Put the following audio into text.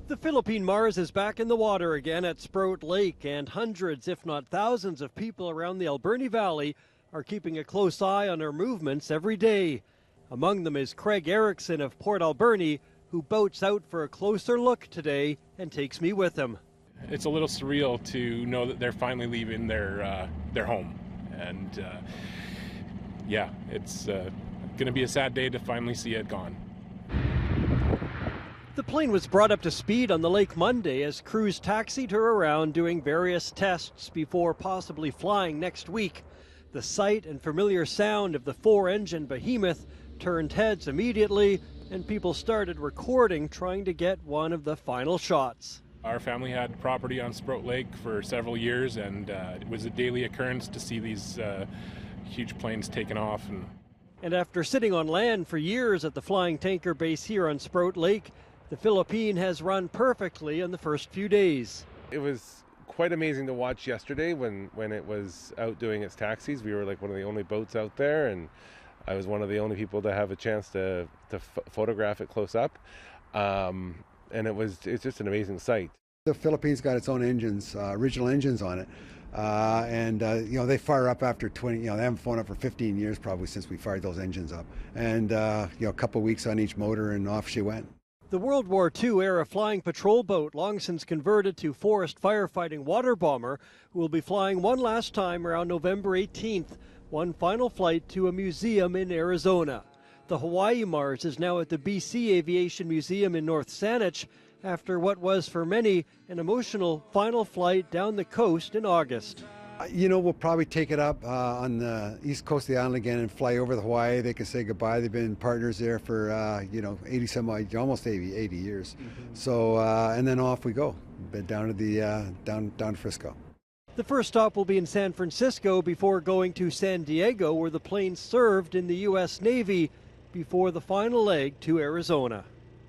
The Philippine Mars is back in the water again at Sprout Lake, and hundreds, if not thousands, of people around the Alberni Valley are keeping a close eye on her movements every day. Among them is Craig Erickson of Port Alberni, who boats out for a closer look today and takes me with him. It's a little surreal to know that they're finally leaving their home, and yeah, it's going to be a sad day to finally see it gone. The plane was brought up to speed on the lake Monday as crews taxied her around doing various tests before possibly flying next week. The sight and familiar sound of the four-engine behemoth turned heads immediately, and people started recording, trying to get one of the final shots. Our family had property on Sprout Lake for several years, and it was a daily occurrence to see these huge planes taken off. And after sitting on land for years at the flying tanker base here on Sprout Lake, the Philippine has run perfectly in the first few days. It was quite amazing to watch yesterday when it was out doing its taxis. We were like one of the only boats out there, and I was one of the only people to have a chance to photograph it close up. And it's just an amazing sight. The Philippines got its own engines, original engines on it. They fire up after 20, they haven't flown up for 15 years probably since we fired those engines up. And, a couple of weeks on each motor, and off she went. The World War II era flying patrol boat, long since converted to forest firefighting water bomber, will be flying one last time around November 18th, one final flight to a museum in Arizona. The Hawaii Mars is now at the BC Aviation Museum in North Saanich after what was for many an emotional final flight down the coast in August. We'll probably take it up on the east coast of the island again and fly over to Hawaii. They can say goodbye. They've been partners there for 80 some odd, almost 80 years. Mm-hmm. So and then off we go, down to the down to Frisco. The first stop will be in San Francisco before going to San Diego, where the plane served in the U.S. Navy, before the final leg to Arizona.